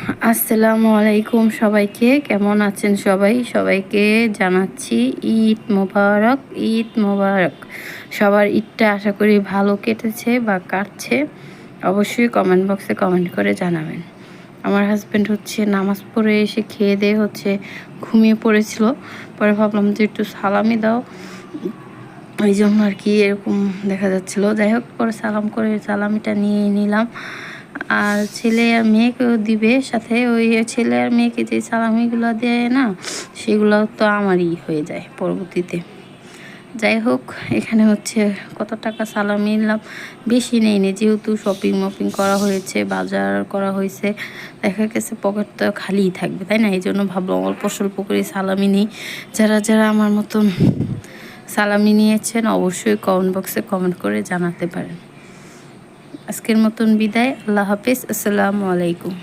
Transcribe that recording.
আসসালামু আলাইকুম সবাইকে, কেমন আছেন সবাই? সবাইকে জানাচ্ছি ঈদ মোবারক, ঈদ মোবারক। সবার ঈদটা আশা করি ভালো কেটেছে বা কাটছে। অবশ্যই কমেন্ট বক্সে কমেন্ট করে জানাবেন। আমার হাজব্যান্ড নামাজ পড়ে এসে খেয়ে দিয়ে ঘুমিয়ে পড়েছিল। পরে ভাবলাম যে একটু সালামি দাও, এই জন্য আর কি এরকম দেখা যাচ্ছিল। যাই হোক, পরে সালাম করে সালামিটা নিয়ে নিলাম। আর ছেলে আর মেয়েকেও দিবে সাথে। ওই ছেলে আর মেয়েকে যে সালামিগুলো দেয় না, সেগুলো তো আমারই হয়ে যায় পরবর্তীতে। যাই হোক, এখানে কত টাকা সালামি নিলাম, বেশি নেইনি, যেহেতু শপিং মপিং করা হয়েছে, বাজার করা হয়েছে, দেখা গেছে পকেট তো খালিই থাকবে, তাই না? এই জন্য ভাবলাম অল্প স্বল্প করে সালামি নিই। যারা যারা আমার মতন সালামি নিয়েছেন অবশ্যই কমেন্ট বক্সে কমেন্ট করে জানাতে পারেন। আজকের মতন বিদায়, আল্লাহ হাফিজ, আসসালামু আলাইকুম।